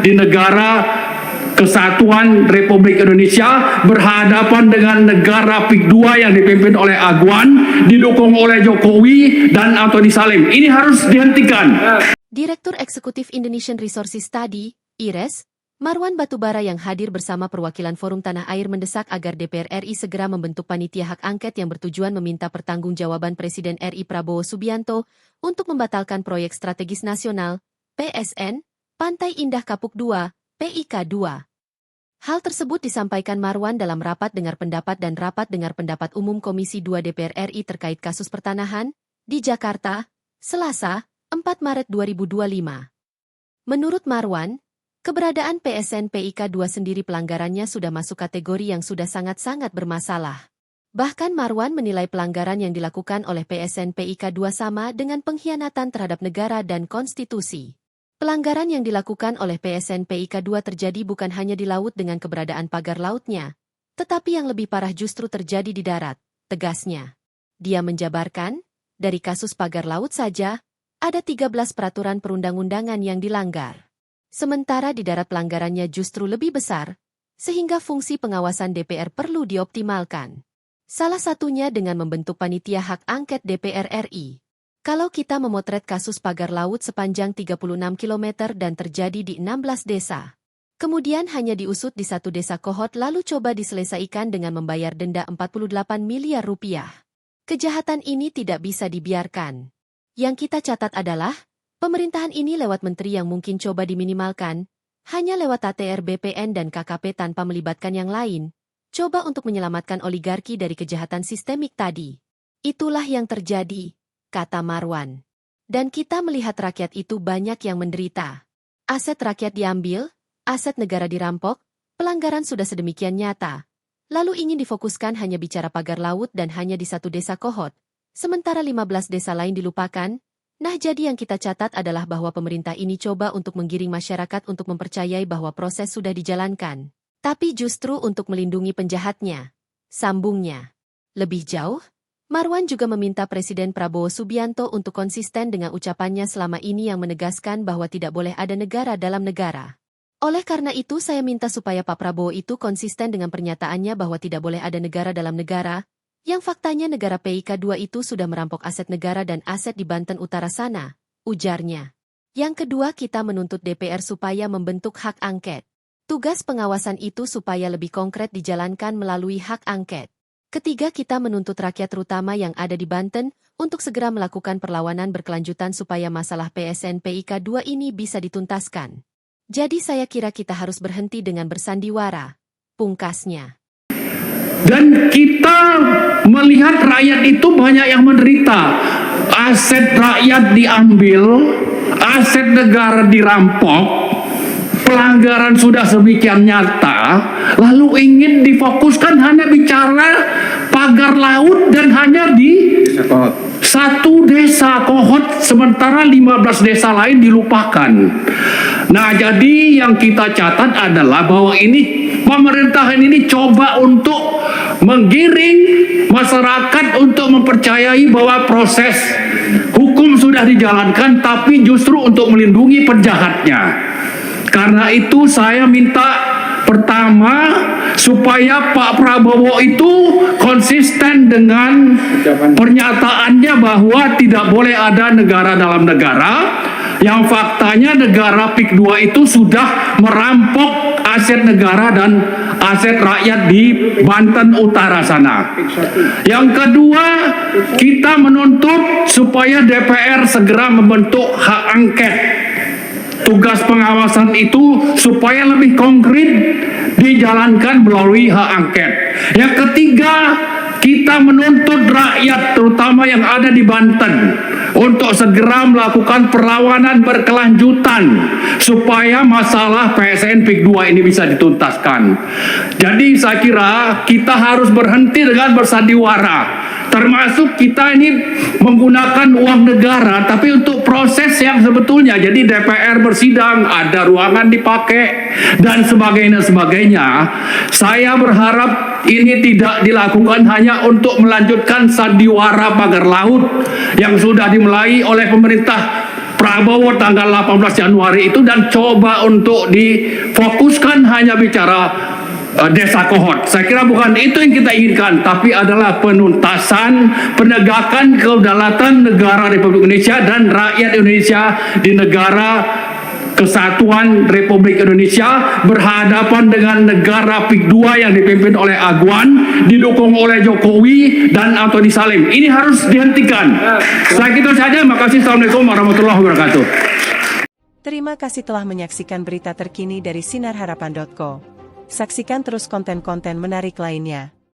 di negara Kesatuan Republik Indonesia berhadapan dengan negara PIK 2 yang dipimpin oleh Agwan, didukung oleh Jokowi dan Antoni Salim. Ini harus dihentikan. Direktur Eksekutif Indonesian Resources Study, IRES, Marwan Batubara yang hadir bersama perwakilan Forum Tanah Air mendesak agar DPR RI segera membentuk panitia hak angket yang bertujuan meminta pertanggungjawaban Presiden RI Prabowo Subianto untuk membatalkan proyek strategis nasional, PSN, Pantai Indah Kapuk 2, PIK 2. Hal tersebut disampaikan Marwan dalam rapat dengar pendapat dan rapat dengar pendapat umum Komisi 2 DPR RI terkait kasus pertanahan di Jakarta, Selasa, 4 Maret 2025. Menurut Marwan, keberadaan PSN PIK 2 sendiri pelanggarannya sudah masuk kategori yang sudah sangat-sangat bermasalah. Bahkan Marwan menilai pelanggaran yang dilakukan oleh PSN PIK 2 sama dengan pengkhianatan terhadap negara dan konstitusi. Pelanggaran yang dilakukan oleh PSN PIK 2 terjadi bukan hanya di laut dengan keberadaan pagar lautnya, tetapi yang lebih parah justru terjadi di darat, tegasnya. Dia menjabarkan, dari kasus pagar laut saja, ada 13 peraturan perundang-undangan yang dilanggar. Sementara di darat pelanggarannya justru lebih besar, sehingga fungsi pengawasan DPR perlu dioptimalkan. Salah satunya dengan membentuk panitia hak angket DPR RI. Kalau kita memotret kasus pagar laut sepanjang 36 km dan terjadi di 16 desa, kemudian hanya diusut di satu desa Kohot lalu coba diselesaikan dengan membayar denda 48 miliar rupiah. Kejahatan ini tidak bisa dibiarkan. Yang kita catat adalah, pemerintahan ini lewat menteri yang mungkin coba diminimalkan, hanya lewat ATR BPN dan KKP tanpa melibatkan yang lain, coba untuk menyelamatkan oligarki dari kejahatan sistemik tadi. Itulah yang terjadi, kata Marwan. Dan kita melihat rakyat itu banyak yang menderita. Aset rakyat diambil, aset negara dirampok, pelanggaran sudah sedemikian nyata. Lalu ingin difokuskan hanya bicara pagar laut dan hanya di satu desa Kohot, sementara 15 desa lain dilupakan. Nah, jadi yang kita catat adalah bahwa pemerintah ini coba untuk menggiring masyarakat untuk mempercayai bahwa proses sudah dijalankan. Tapi justru untuk melindungi penjahatnya. Sambungnya. Lebih jauh, Marwan juga meminta Presiden Prabowo Subianto untuk konsisten dengan ucapannya selama ini yang menegaskan bahwa tidak boleh ada negara dalam negara. Oleh karena itu saya minta supaya Pak Prabowo itu konsisten dengan pernyataannya bahwa tidak boleh ada negara dalam negara, yang faktanya negara PIK 2 itu sudah merampok aset negara dan aset di Banten Utara sana, ujarnya. Yang kedua kita menuntut DPR supaya membentuk hak angket. Tugas pengawasan itu supaya lebih konkret dijalankan melalui hak angket. Ketiga kita menuntut rakyat terutama yang ada di Banten untuk segera melakukan perlawanan berkelanjutan supaya masalah PSN PIK 2 ini bisa dituntaskan. Jadi saya kira kita harus berhenti dengan bersandiwara, pungkasnya. Dan kita melihat rakyat itu banyak yang menderita. Aset rakyat diambil, aset negara dirampok, pelanggaran sudah sedemikian nyata, lalu ingin difokuskan hanya bicara pagar laut dan hanya di satu desa Kohot, sementara 15 desa lain dilupakan. Nah, jadi yang kita catat adalah bahwa ini pemerintahan ini coba untuk menggiring masyarakat untuk mempercayai bahwa proses hukum sudah dijalankan, tapi justru untuk melindungi penjahatnya. Karena itu saya minta pertama supaya Pak Prabowo itu konsisten dengan pernyataannya bahwa tidak boleh ada negara dalam negara, yang faktanya negara PIK 2 itu sudah merampok aset negara dan aset rakyat di Banten Utara sana. Yang kedua, kita menuntut supaya DPR segera membentuk hak angket. Tugas pengawasan itu supaya lebih konkret dijalankan melalui hak angket. Yang ketiga, kita menuntut rakyat terutama yang ada di Banten untuk segera melakukan perlawanan berkelanjutan supaya masalah PSN PIK 2 ini bisa dituntaskan. Jadi saya kira kita harus berhenti dengan bersandiwara. Termasuk kita ini menggunakan uang negara, tapi untuk proses yang sebetulnya. Jadi DPR bersidang, ada ruangan dipakai, dan sebagainya. Saya berharap ini tidak dilakukan hanya untuk melanjutkan sandiwara pagar laut yang sudah dimulai oleh pemerintah Prabowo tanggal 18 Januari itu dan coba untuk difokuskan hanya bicara desa kohort. Saya kira bukan itu yang kita inginkan, tapi adalah penuntasan, penegakan kedaulatan negara Republik Indonesia dan rakyat Indonesia di negara Kesatuan Republik Indonesia berhadapan dengan negara PIK 2 yang dipimpin oleh Agwan, didukung oleh Jokowi dan Antoni Salim. Ini harus dihentikan. Saya kira saja. Makasih. Assalamualaikum warahmatullahi wabarakatuh. Terima kasih telah menyaksikan berita terkini dari sinarharapan.co. Saksikan terus konten-konten menarik lainnya.